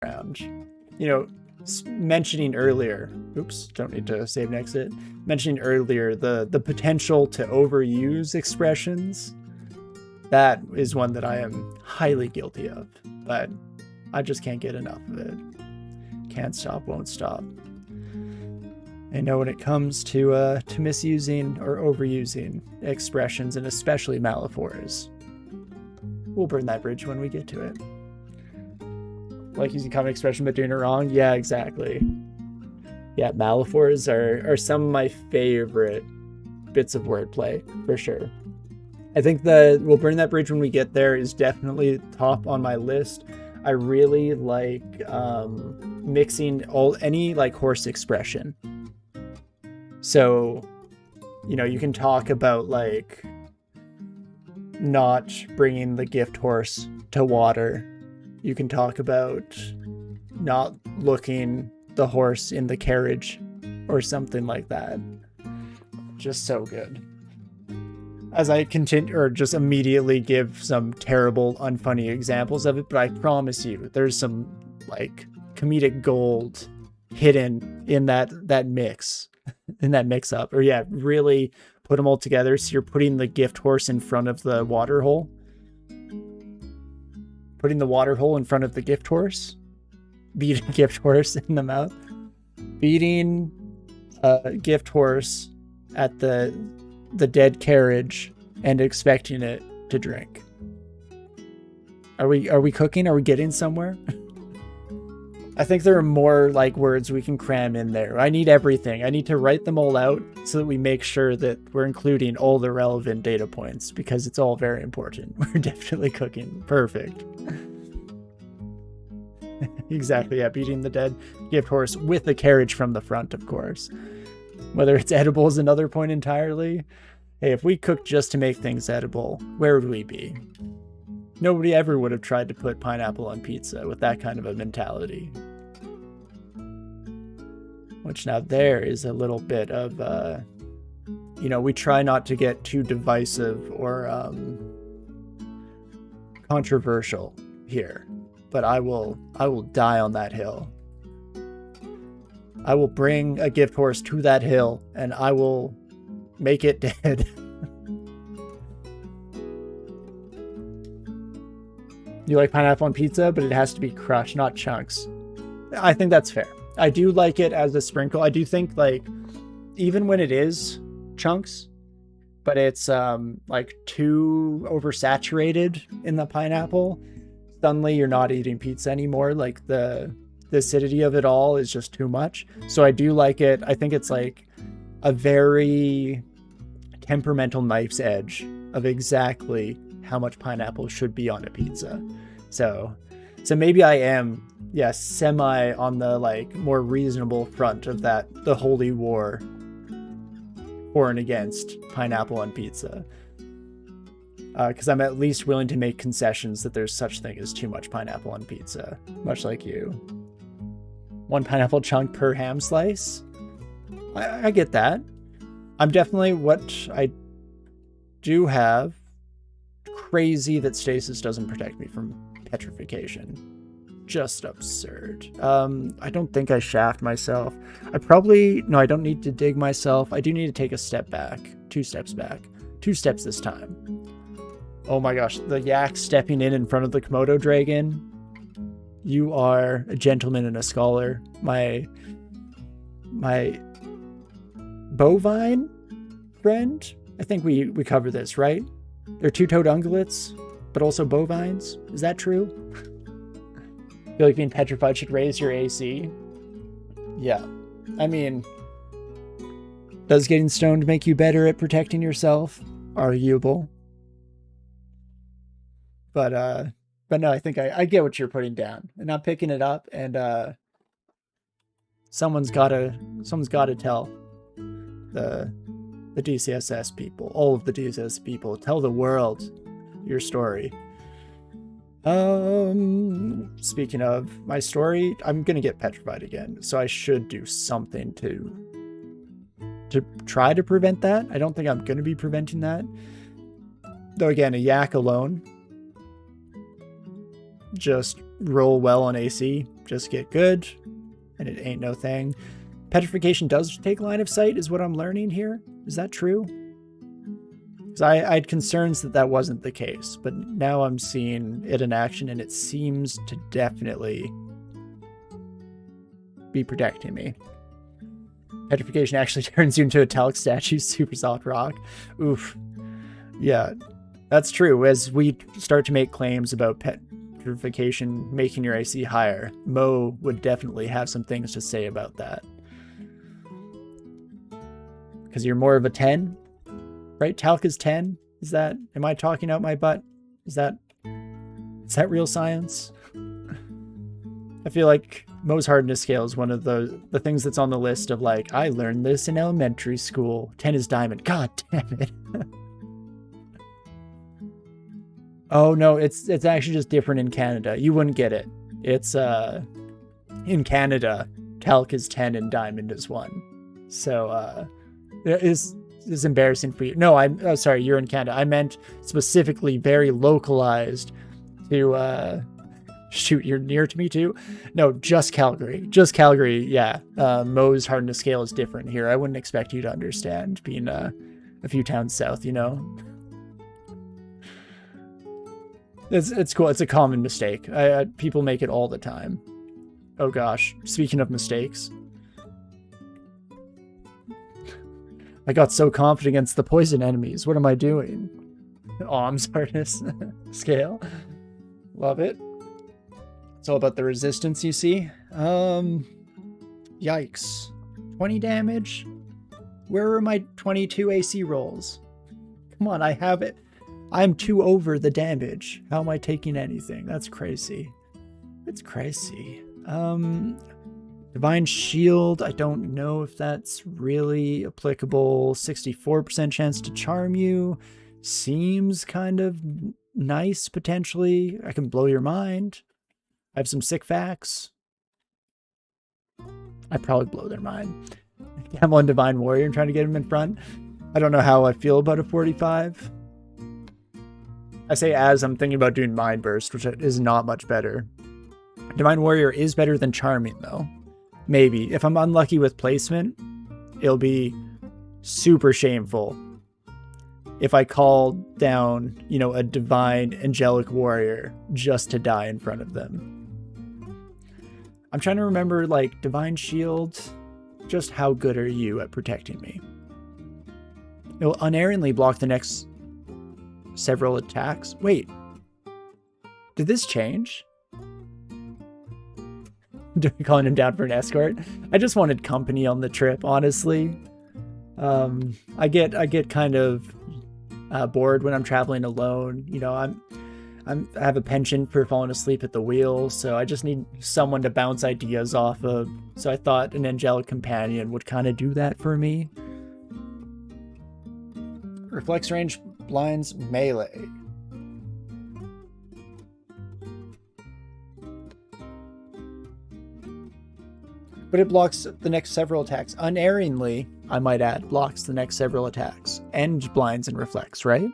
around. You know, mentioning earlier, oops, don't need to save next it. Mentioning earlier the potential to overuse expressions. That is one that I am highly guilty of, but I just can't get enough of it. Can't stop, won't stop. I know when it comes to misusing or overusing expressions, and especially Malifaux, we'll burn that bridge when we get to it. Like using common expression but doing it wrong? Yeah, exactly. Yeah, Malifaux are some of my favorite bits of wordplay, for sure. I think we'll burn that bridge when we get there is definitely top on my list. I really like mixing any like horse expression. So, you know, you can talk about like not bringing the gift horse to water. You can talk about not looking the horse in the carriage or something like that. Just so good. As I continue, or just immediately give some terrible, unfunny examples of it, but I promise you, there's some like comedic gold hidden in that mix, in that mix up. Or yeah, really put them all together. So you're putting the gift horse in front of the water hole, putting the water hole in front of the gift horse, beating a gift horse in the mouth, beating a gift horse at the dead carriage and expecting it to drink. Are we cooking? Are we getting somewhere? I think there are more like words we can cram in there. I need everything. I need to write them all out so that we make sure that we're including all the relevant data points, because it's all very important. We're definitely cooking. Perfect. Exactly, yeah, beating the dead gift horse with the carriage from the front, of course. Whether it's edible is another point entirely. Hey, if we cooked just to make things edible, where would we be? Nobody ever would have tried to put pineapple on pizza with that kind of a mentality. Which now there is a little bit of, you know, we try not to get too divisive or controversial here, but I will die on that hill. I will bring a gift horse to that hill and I will make it dead. You like pineapple on pizza, but it has to be crushed, not chunks. I think that's fair. I do like it as a sprinkle. I do think like even when it is chunks, but it's like too oversaturated in the pineapple, suddenly you're not eating pizza anymore. Like the acidity of it all is just too much. So I do like it. I think it's like a very temperamental knife's edge of exactly how much pineapple should be on a pizza. So maybe I am, yeah, semi on the like more reasonable front of that, the holy war for and against pineapple on pizza. Because I'm at least willing to make concessions that there's such thing as too much pineapple on pizza, much like you. 1 pineapple chunk per ham slice. I get that. I'm definitely, what I do have, crazy that stasis doesn't protect me from petrification. Just absurd. I don't think I shaft myself. I don't need to dig myself. I do need to take a step back. 2 steps back. 2 steps this time. Oh my gosh, the yak stepping in front of the Komodo dragon. You are a gentleman and a scholar. My bovine friend? I think we cover this, right? They're 2-toed ungulates, but also bovines. Is that true? I feel like being petrified should raise your AC. Yeah. I mean, does getting stoned make you better at protecting yourself? Arguable. But no, I think I get what you're putting down, and I'm picking it up, and someone's gotta tell the DCSS people, all of the DCSS people, tell the world your story. Speaking of my story, I'm gonna get petrified again, so I should do something to try to prevent that. I don't think I'm gonna be preventing that, though. Again, a yak alone just roll well on AC, just get good, and it ain't no thing. Petrification does take line of sight, is what I'm learning here. Is that true? Because I had concerns that that wasn't the case, but now I'm seeing it in action, and it seems to definitely be protecting me. Petrification actually turns you into a talc statue, super soft rock. Oof. Yeah, that's true. As we start to make claims about petrification making your AC higher, Mo would definitely have some things to say about that. Because you're more of a 10, right? Talc is 10. Is that, am I talking out my butt? Is that real science? I feel like Mo's hardness scale is one of the things that's on the list of like, I learned this in elementary school. 10 is diamond. God damn it. Oh no, it's actually just different in Canada. You wouldn't get it. It's in Canada, talc is 10 and diamond is 1. So it's embarrassing for you. No, I'm sorry, you're in Canada. I meant specifically very localized to shoot, you're near to me too? No, just Calgary. Just Calgary, yeah. Mo's hardness scale is different here. I wouldn't expect you to understand being a few towns south, you know? It's cool. It's a common mistake. People make it all the time. Oh gosh. Speaking of mistakes. I got so confident against the poison enemies. What am I doing? Arms hardness scale. Love it. It's all about the resistance, you see. Yikes. 20 damage? Where are my 22 AC rolls? Come on, I have it. I'm 2 over the damage. How am I taking anything? That's crazy. It's crazy. Divine Shield, I don't know if that's really applicable. 64% chance to charm you. Seems kind of nice, potentially. I can blow your mind. I have some sick facts. I'd probably blow their mind. I'm on Divine Warrior and trying to get him in front. I don't know how I feel about a 45. I say as I'm thinking about doing Mind Burst, which is not much better. Divine Warrior is better than Charming, though. Maybe. If I'm unlucky with placement, it'll be super shameful if I call down, you know, a Divine Angelic Warrior just to die in front of them. I'm trying to remember, like, Divine Shield, just how good are you at protecting me? It will unerringly block the next several attacks. Wait, did this change? Calling him down for an escort. I just wanted company on the trip, honestly. I get kind of bored when I'm traveling alone. You know, I have a penchant for falling asleep at the wheel, so I just need someone to bounce ideas off of. So I thought an angelic companion would kind of do that for me. Reflex range blinds melee. But it blocks the next several attacks. Unerringly, I might add, blocks the next several attacks. And blinds and reflects, right?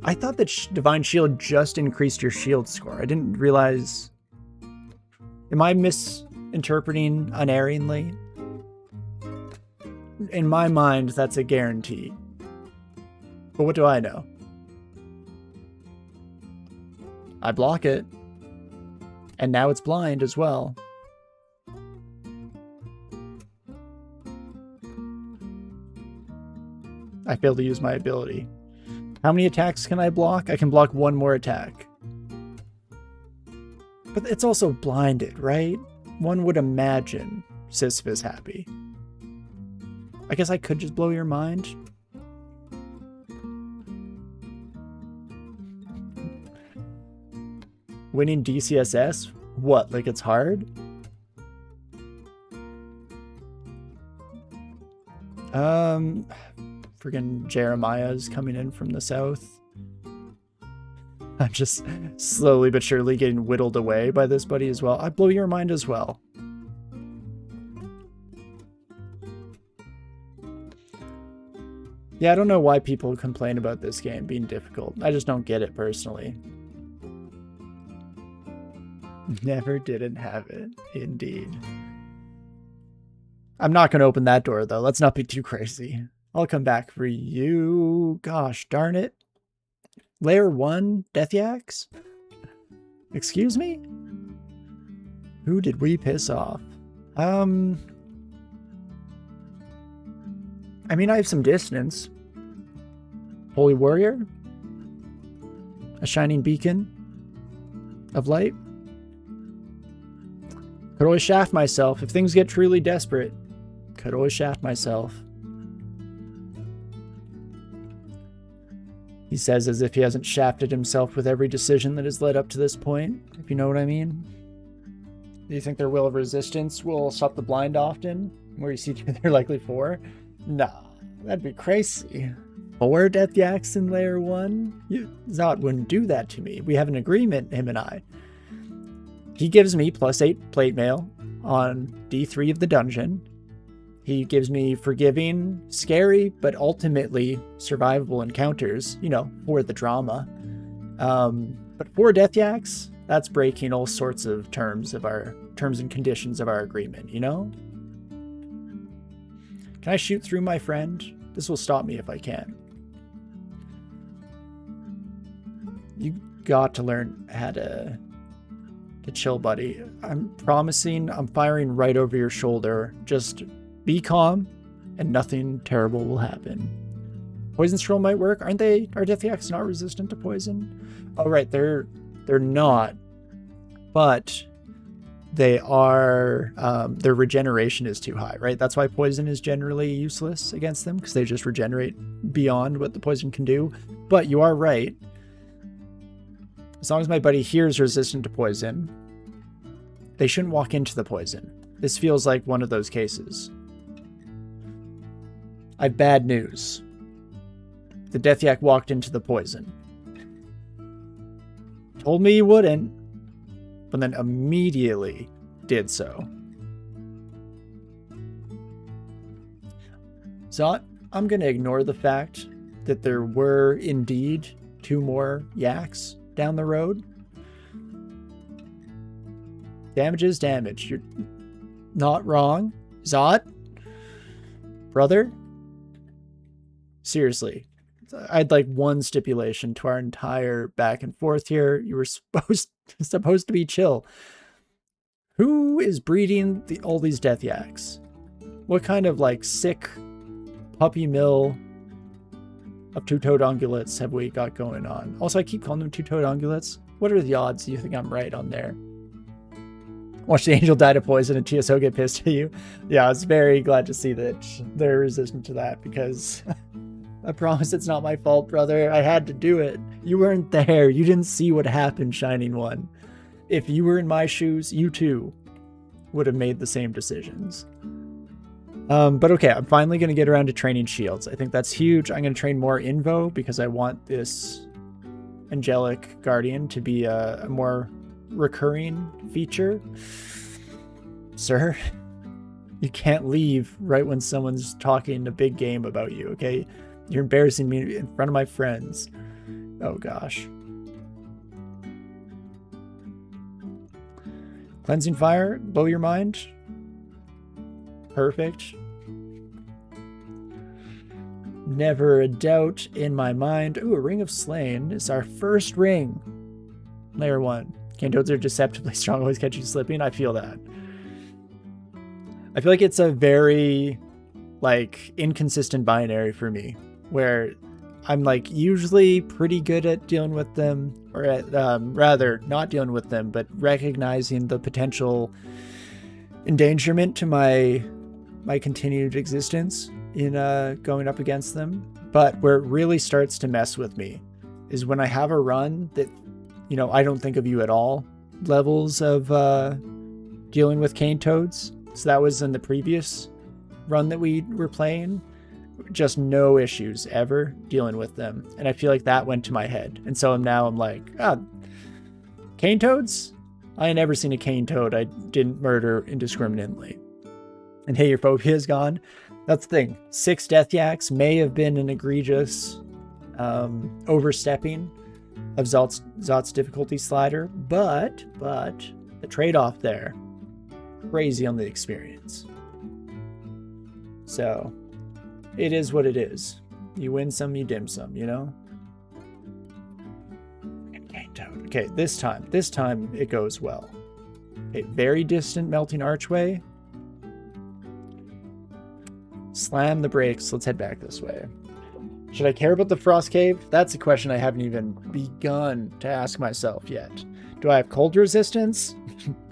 I thought that Divine Shield just increased your shield score. I didn't realize... Am I misinterpreting unerringly? In my mind, that's a guarantee. But what do I know? I block it. And now it's blind as well. I failed to use my ability. How many attacks can I block? I can block 1 more attack. But it's also blinded, right? One would imagine Sisyphus happy. I guess I could just blow your mind. Winning DCSS? What, like it's hard? Friggin' Jeremiah's coming in from the south. I'm just slowly but surely getting whittled away by this buddy as well. I blow your mind as well. Yeah, I don't know why people complain about this game being difficult. I just don't get it personally. Never didn't have it, indeed. I'm not going to open that door, though. Let's not be too crazy. I'll come back for you. Gosh darn it. Layer 1 Death Yaks? Excuse me? Who did we piss off? I mean, I have some distance. Holy Warrior? A shining beacon of light? Could always shaft myself. If things get truly desperate, could always shaft myself. He says as if he hasn't shafted himself with every decision that has led up to this point, if you know what I mean. Do you think their will of resistance will stop the blind often? Where you see they're likely 4? Nah, that'd be crazy. 4 Death Yaks in Layer 1? Zot wouldn't do that to me. We have an agreement, him and I. He gives me +8 plate mail on D3 of the dungeon. He gives me forgiving, scary, but ultimately survivable encounters, you know, for the drama. But 4 Death Yaks, that's breaking all sorts of terms and conditions of our agreement, you know? Can I shoot through my friend? This will stop me if I can. You got to learn how to chill, buddy. I'm promising I'm firing right over your shoulder. Just be calm and nothing terrible will happen. Poison Scroll might work. Aren't they? Are Death Yaks not resistant to poison? Oh, right. They're not. But they are, their regeneration is too high, right? That's why poison is generally useless against them, because they just regenerate beyond what the poison can do. But you are right. As long as my buddy here is resistant to poison, they shouldn't walk into the poison. This feels like one of those cases. I have bad news. The Death Yak walked into the poison. Told me he wouldn't, but then immediately did so. Zot, I'm going to ignore the fact that there were indeed 2 more Yaks down the road. Damage is damage. You're not wrong. Zot? Brother? Seriously. I'd like one stipulation to our entire back and forth here. You were supposed to be chill. Who is breeding all these Death Yaks? What kind of like sick puppy mill of two-toed ungulates have we got going on? Also, I keep calling them two-toed ungulates. What are the odds you think I'm right on there? Watch the angel die to poison and TSO get pissed at you. Yeah, I was very glad to see that they're resistant to that, because I promise it's not my fault, brother. I had to do it. You weren't there. You didn't see what happened, Shining One. If you were in my shoes, you too would have made the same decisions. But okay, I'm finally going to get around to training shields. I think that's huge. I'm going to train more Invo because I want this Angelic Guardian to be a more recurring feature. Sir, you can't leave right when someone's talking a big game about you, okay? You're embarrassing me in front of my friends. Oh gosh. Cleansing Fire, blow your mind. Perfect. Never a doubt in my mind. Ooh, a Ring of Slain is our first ring. Layer 1. Cane toads are deceptively strong, always catch you slipping. I feel that. I feel like it's a very, like, inconsistent binary for me, where I'm, like, usually pretty good at dealing with them, or at, rather, not dealing with them, but recognizing the potential endangerment to my continued existence in going up against them. But where it really starts to mess with me is when I have a run that, you know, I don't think of you at all levels of dealing with cane toads. So that was in the previous run that we were playing. Just no issues ever dealing with them. And I feel like that went to my head. And so now I'm like, cane toads? I ain't never seen a cane toad I didn't murder indiscriminately. And hey, your phobia is gone. That's the thing. 6 Death Yaks may have been an egregious overstepping of Zot's difficulty slider, but The trade-off there, crazy on the experience. So, it is what it is. You win some, you dim some, you know? Okay, this time it goes well. Okay, very distant melting archway. Slam the brakes. Let's head back this way. Should I care about the frost cave? That's a question I haven't even begun to ask myself yet. Do I have cold resistance?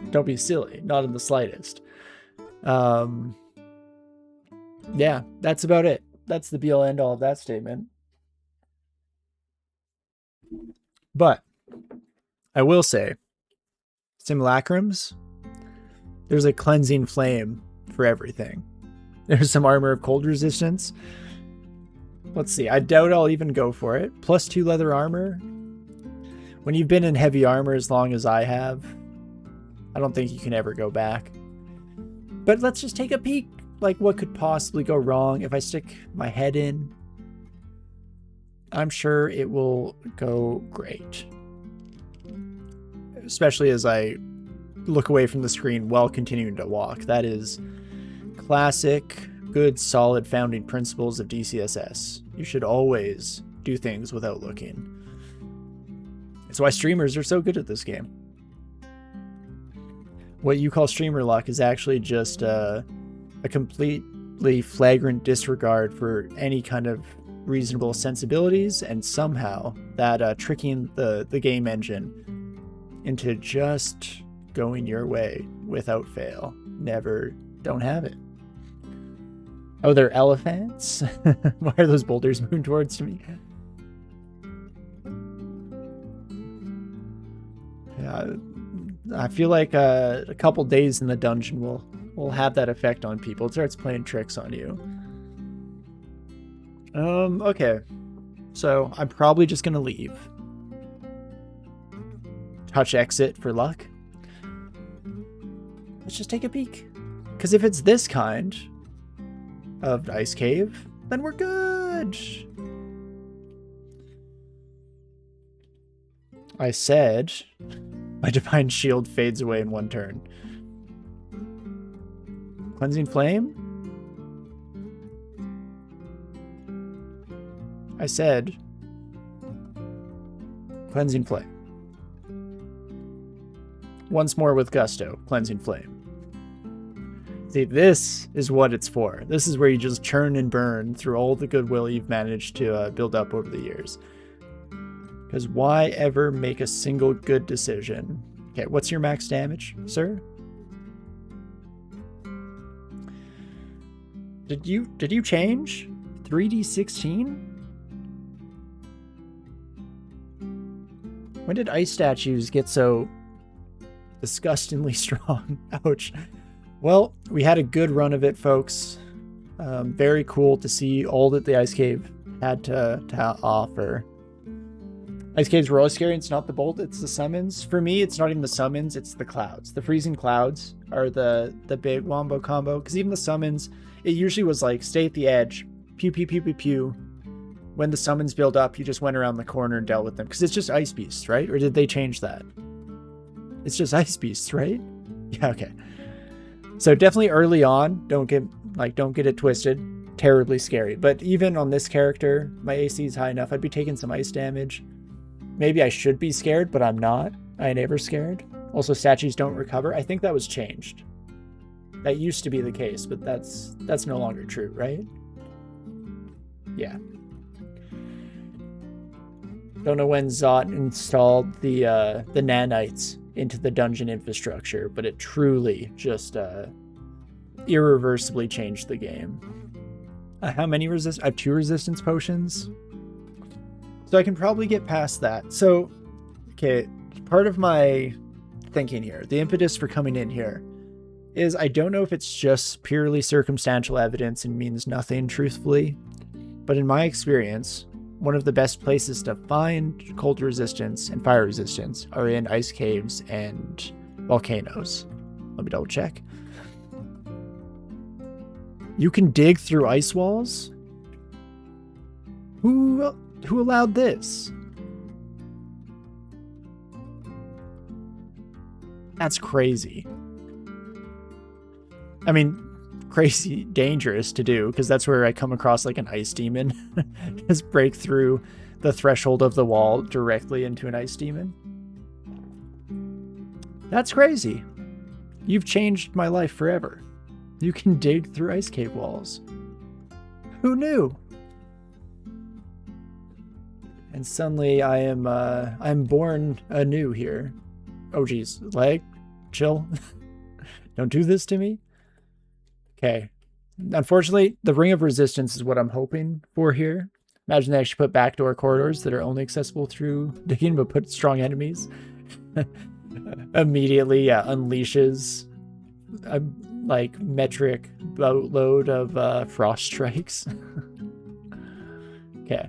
Don't be silly. Not in the slightest. Yeah, that's about it. That's the be-all end-all of that statement. But I will say, simulacrums, there's a cleansing flame for everything. There's some armor of cold resistance. Let's see. I doubt I'll even go for it. +2 leather armor. When you've been in heavy armor as long as I have, I don't think you can ever go back. But let's just take a peek. Like, what could possibly go wrong if I stick my head in? I'm sure it will go great. Especially as I look away from the screen while continuing to walk. That is classic, good, solid founding principles of DCSS. You should always do things without looking. It's why streamers are so good at this game. What you call streamer luck is actually just a completely flagrant disregard for any kind of reasonable sensibilities, and somehow that tricking the game engine into just going your way without fail. Don't have it. Oh, they're elephants? Why are those boulders moving towards me? Yeah, I feel like a couple days in the dungeon will have that effect on people. It starts playing tricks on you. Okay. So I'm probably just gonna leave. Touch exit for luck. Let's just take a peek. Because if it's this kind of ice cave, then we're good. I said my divine shield fades away in one turn. Cleansing flame? I said cleansing flame. Once more with gusto, cleansing flame. See, this is what it's for. This is where you just churn and burn through all the goodwill you've managed to build up over the years. Because why ever make a single good decision? Okay, what's your max damage, sir? Did you change? 3d16? When did ice statues get so disgustingly strong? Ouch. Well, we had a good run of it, folks. Very cool to see all that the Ice Cave had to offer. Ice Caves were always scary. It's not the bolt, it's the summons. For me, it's not even the summons, it's the clouds. The freezing clouds are the big wombo combo. Because even the summons, it usually was like, stay at the edge, pew, pew, pew, pew, pew. When the summons build up, you just went around the corner and dealt with them. Because it's just Ice Beasts, right? Or did they change that? It's just Ice Beasts, right? Yeah, okay. So definitely early on, don't get it twisted. Terribly scary. But even on this character, my AC is high enough. I'd be taking some ice damage. Maybe I should be scared, but I'm not. I ain't ever scared. Also, statues don't recover. I think that was changed. That used to be the case, but that's no longer true, right? Yeah. Don't know when Zot installed the nanites into the dungeon infrastructure, but it truly just irreversibly changed the game. How many I have 2 resistance potions, so I can probably get past that. So, okay, part of my thinking here, the impetus for coming in here, is I don't know if it's just purely circumstantial evidence and means nothing, truthfully, but in my experience, one of the best places to find cold resistance and fire resistance are in ice caves and volcanoes. Let me double check. You can dig through ice walls? Who allowed this? That's crazy. I mean, crazy dangerous to do, because that's where I come across like an ice demon. Just break through the threshold of the wall directly into an ice demon. That's crazy. You've changed my life forever. You can dig through ice cave walls. Who knew? And suddenly I'm born anew here. Oh geez, lag, chill. Don't do this to me. Okay. Unfortunately, the Ring of Resistance is what I'm hoping for here. Imagine they actually put backdoor corridors that are only accessible through digging, but put strong enemies. Immediately, yeah, unleashes a like metric boatload of frost strikes. Okay.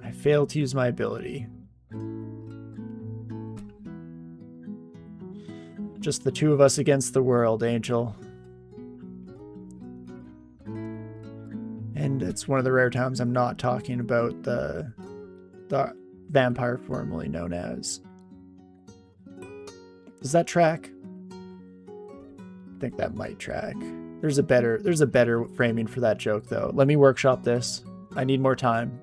I failed to use my ability. Just the two of us against the world, Angel. And it's one of the rare times I'm not talking about the vampire formerly known as. Does that track? I think that might track. There's a better framing for that joke though. Let me workshop this. I need more time.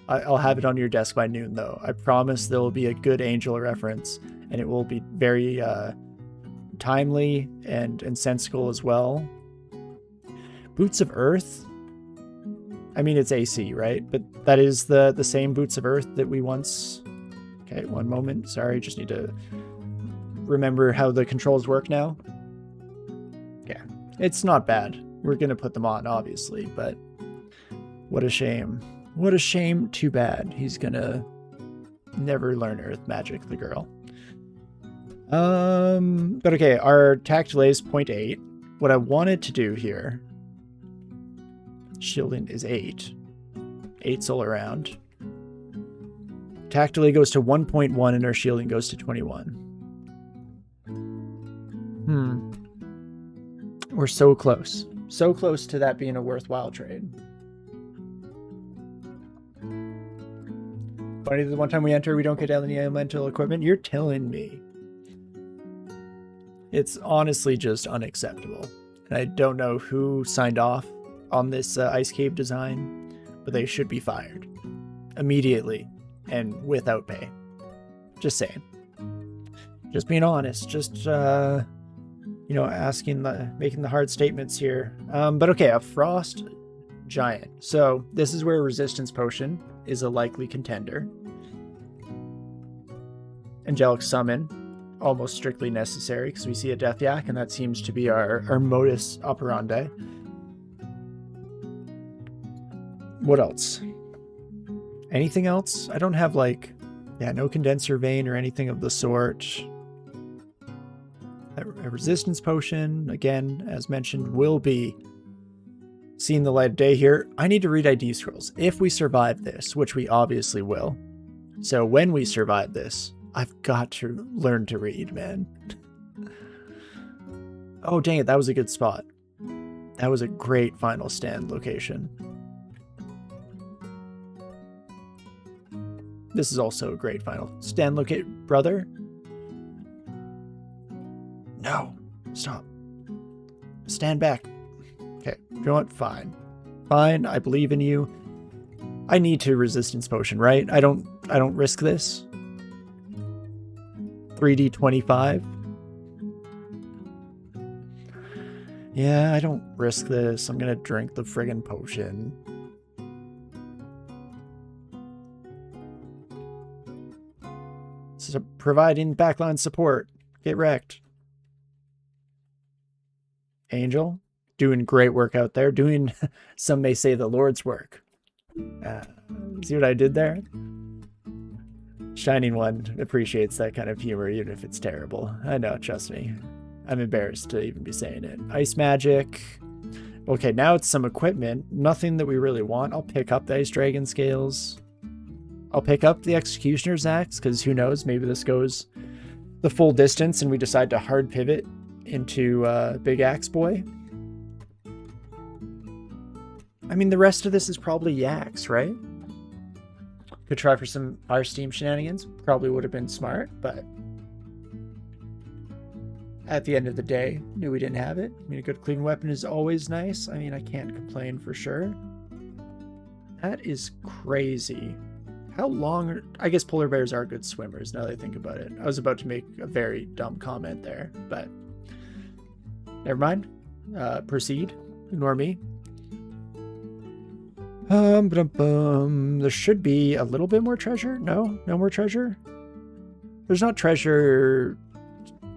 I'll have it on your desk by noon though. I promise there will be a good Angel reference, and it will be very timely and sensical as well. Boots of Earth? I mean, it's AC, right? But that is the same Boots of Earth that we once... Okay, one moment. Sorry, just need to remember how the controls work now. Yeah, it's not bad. We're going to put them on, obviously, but what a shame. What a shame. Too bad. He's going to never learn Earth Magic, the girl. But okay, our attack delay is 0.8. What I wanted to do here... Shielding is 8. 8's all around. Attack delay goes to 1.1 and our shielding goes to 21. We're so close. So close to that being a worthwhile trade. Funny, the one time we enter, we don't get any elemental equipment. You're telling me. It's honestly just unacceptable. And I don't know who signed off on this ice cave design, but they should be fired immediately and without pay. Just saying. Just being honest. Just you know, making the hard statements here. But okay, a frost giant. So this is where resistance potion is a likely contender. Angelic summon, almost strictly necessary because we see a death yak, and that seems to be our modus operandi. What else? Anything else? I don't have like, yeah, no condenser vein or anything of the sort. A resistance potion, again, as mentioned, will be seeing the light of day here. I need to read ID scrolls. If we survive this, which we obviously will. So when we survive this, I've got to learn to read, man. Oh, dang it. That was a good spot. That was a great final stand location. This is also a great final stand location. Brother? No. Stop. Stand back. Okay. You know what? Fine. Fine. I believe in you. I need to resistance potion, right? I don't risk this. 3d25. Yeah, I don't risk this. I'm gonna drink the friggin' potion. So providing backline support. Get wrecked. Angel, doing great work out there. Doing, some may say, the Lord's work. See what I did there? Shining One appreciates that kind of humor, even if it's terrible. I know, trust me. I'm embarrassed to even be saying it. Ice magic. Okay, now it's some equipment. Nothing that we really want. I'll pick up the Ice Dragon Scales. I'll pick up the Executioner's Axe, because who knows, maybe this goes the full distance and we decide to hard pivot into Big Axe Boy. I mean, the rest of this is probably Yaks, right? Could try for some Fire Steam shenanigans. Probably would have been smart, but at the end of the day, knew we didn't have it. I mean, a good clean weapon is always nice. I mean, I can't complain for sure. That is crazy. How long I guess polar bears are good swimmers, now that I think about it. I was about to make a very dumb comment there, but never mind. Proceed. Ignore me. There should be a little bit more treasure. No more treasure. There's not treasure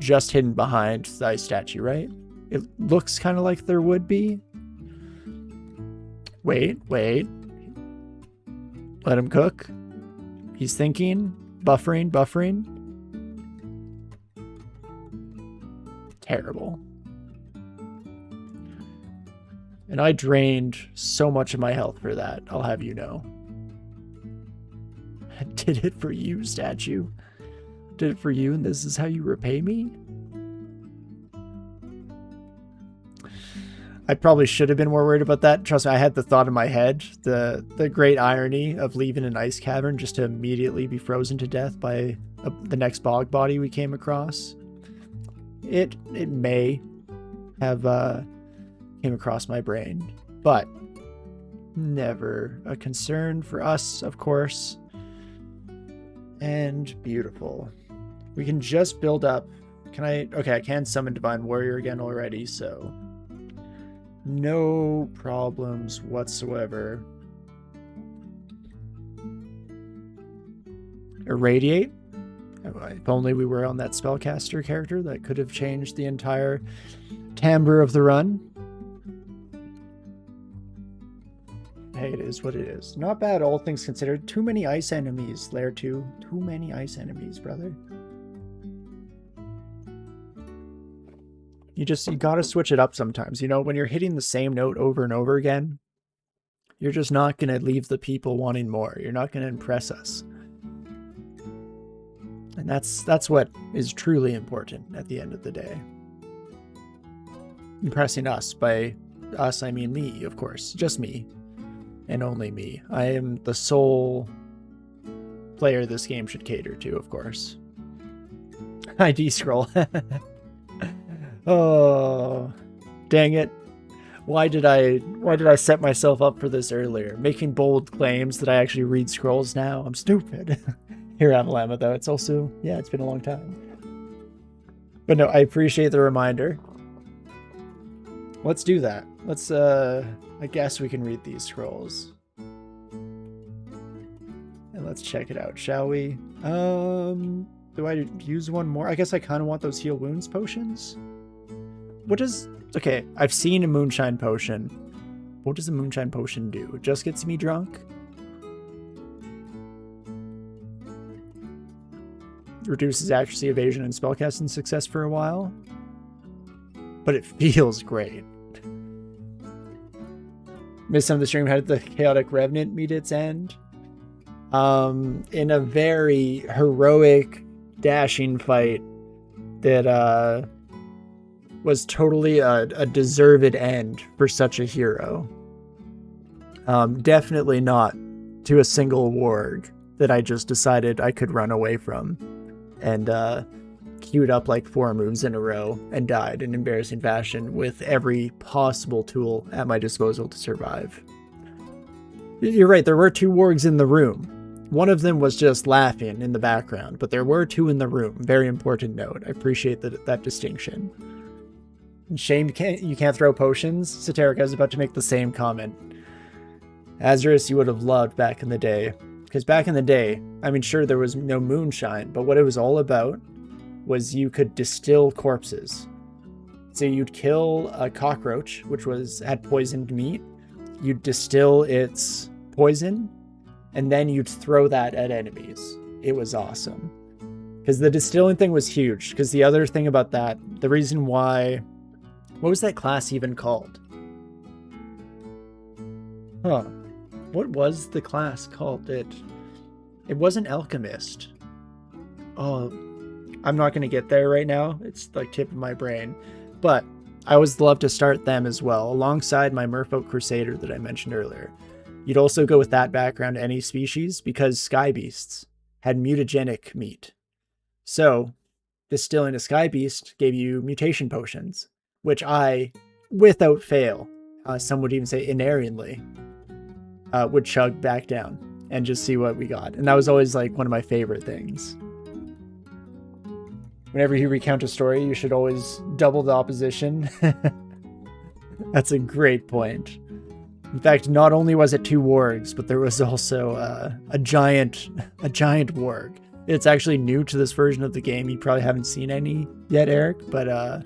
just hidden behind the ice statue, right? It looks kind of like there would be. Wait. Let him cook. He's thinking. Buffering. Terrible. And I drained so much of my health for that, I'll have you know. I did it for you, statue. Did it for you, and this is how you repay me? I probably should have been more worried about that. Trust me, I had the thought in my head. The great irony of leaving an ice cavern just to immediately be frozen to death by the next bog body we came across. It may have came across my brain, but never a concern for us, of course. And beautiful. We can just build up. Can I? Okay, I can summon Divine Warrior again already, so no problems whatsoever. Irradiate. If only we were on that spellcaster character, that could have changed the entire timbre of the run. Hey, it is what it is. Not bad, all things considered. Too many ice enemies, Layer 2. Too many ice enemies, brother. You gotta switch it up sometimes. You know, when you're hitting the same note over and over again, you're just not gonna leave the people wanting more. You're not gonna impress us. And that's what is truly important at the end of the day. Impressing us. By us, I mean me, of course. Just me. And only me. I am the sole player this game should cater to, of course. ID scroll. Oh, dang it. Why did I set myself up for this earlier? Making bold claims that I actually read scrolls now. I'm stupid. Here I'm Lama, though. It's also, yeah, it's been a long time. But no, I appreciate the reminder. Let's do that. Let's, I guess we can read these scrolls. And let's check it out, shall we? Do I use one more? I guess I kind of want those heal wounds potions. What does... Okay, I've seen a moonshine potion. What does a moonshine potion do? It just gets me drunk? Reduces accuracy, evasion, and spellcasting success for a while. But it feels great. Missed some of the stream. How did the Chaotic Revenant meet its end? In a very heroic, dashing fight that was totally a deserved end for such a hero. Definitely not to a single warg that I just decided I could run away from and queued up like 4 moves in a row and died in embarrassing fashion with every possible tool at my disposal to survive. You're right, there were 2 wargs in the room. One of them was just laughing in the background, but there were 2 in the room. Very important note. I appreciate that distinction. Shame you can't throw potions. Soterica is about to make the same comment. Azurus you would have loved back in the day. Because back in the day, I mean, sure, there was no moonshine, but what it was all about was you could distill corpses. So you'd kill a cockroach, which had poisoned meat. You'd distill its poison, and then you'd throw that at enemies. It was awesome. Because the distilling thing was huge. Because the other thing about that, the reason why... What was that class even called? Huh. What was the class called? It wasn't Alchemist. Oh, I'm not going to get there right now. It's like tip of my brain. But I always love to start them as well, alongside my Merfolk Crusader that I mentioned earlier. You'd also go with that background to any species, because sky beasts had mutagenic meat. So distilling a Sky Beast gave you mutation potions, which I, without fail, some would even say inerringly, would chug back down and just see what we got. And that was always like one of my favorite things. Whenever you recount a story, you should always double the opposition. That's a great point. In fact, not only was it 2 wargs, but there was also a giant warg. It's actually new to this version of the game. You probably haven't seen any yet, Eric, but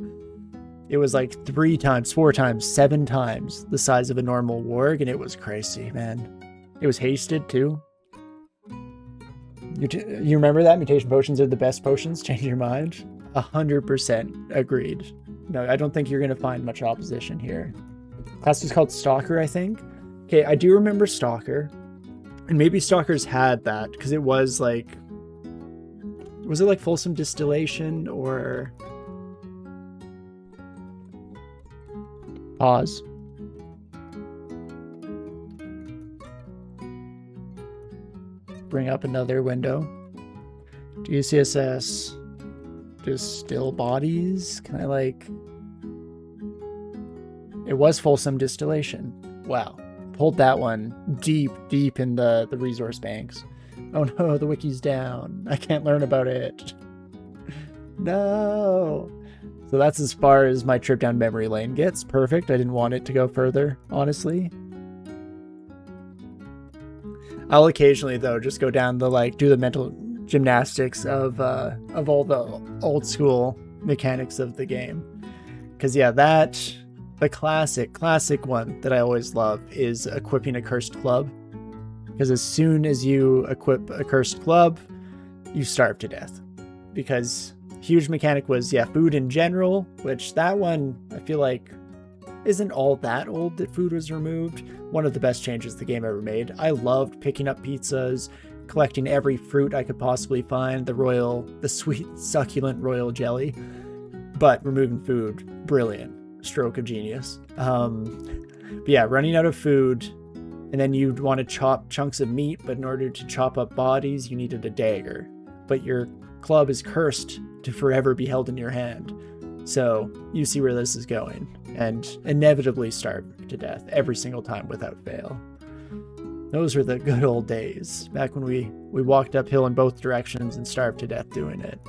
it was like 3 times, 4 times, 7 times the size of a normal warg, and it was crazy, man. It was hasted too. You remember that? Mutation potions are the best potions? Change your mind? 100% agreed. No, I don't think you're going to find much opposition here. Class was called Stalker, I think. Okay, I do remember Stalker. And maybe Stalkers had that, because it was like... Was it like Fulsome Distillation, or... Pause. Bring up another window. DCSS. Distill bodies? Can I like... It was Fulsome Distillation. Wow. Pulled that one deep in the resource banks. Oh no, the wiki's down. I can't learn about it. No. So that's as far as my trip down memory lane gets. Perfect. I didn't want it to go further, honestly. I'll occasionally, though, just go down the, like, do the mental gymnastics of all the old school mechanics of the game. Because, yeah, the classic one that I always love is equipping a cursed club. Because as soon as you equip a cursed club, you starve to death. Because huge mechanic was, yeah, food in general, which that one, I feel like, isn't all that old that food was removed. One of the best changes the game ever made. I loved picking up pizzas, collecting every fruit I could possibly find, the sweet, succulent royal jelly. But removing food, brilliant. Stroke of genius. But yeah, running out of food, and then you'd want to chop chunks of meat, but in order to chop up bodies, you needed a dagger. But your club is cursed to forever be held in your hand. So you see where this is going, and inevitably starve to death every single time without fail. Those were the good old days, back when we walked uphill in both directions and starved to death doing it.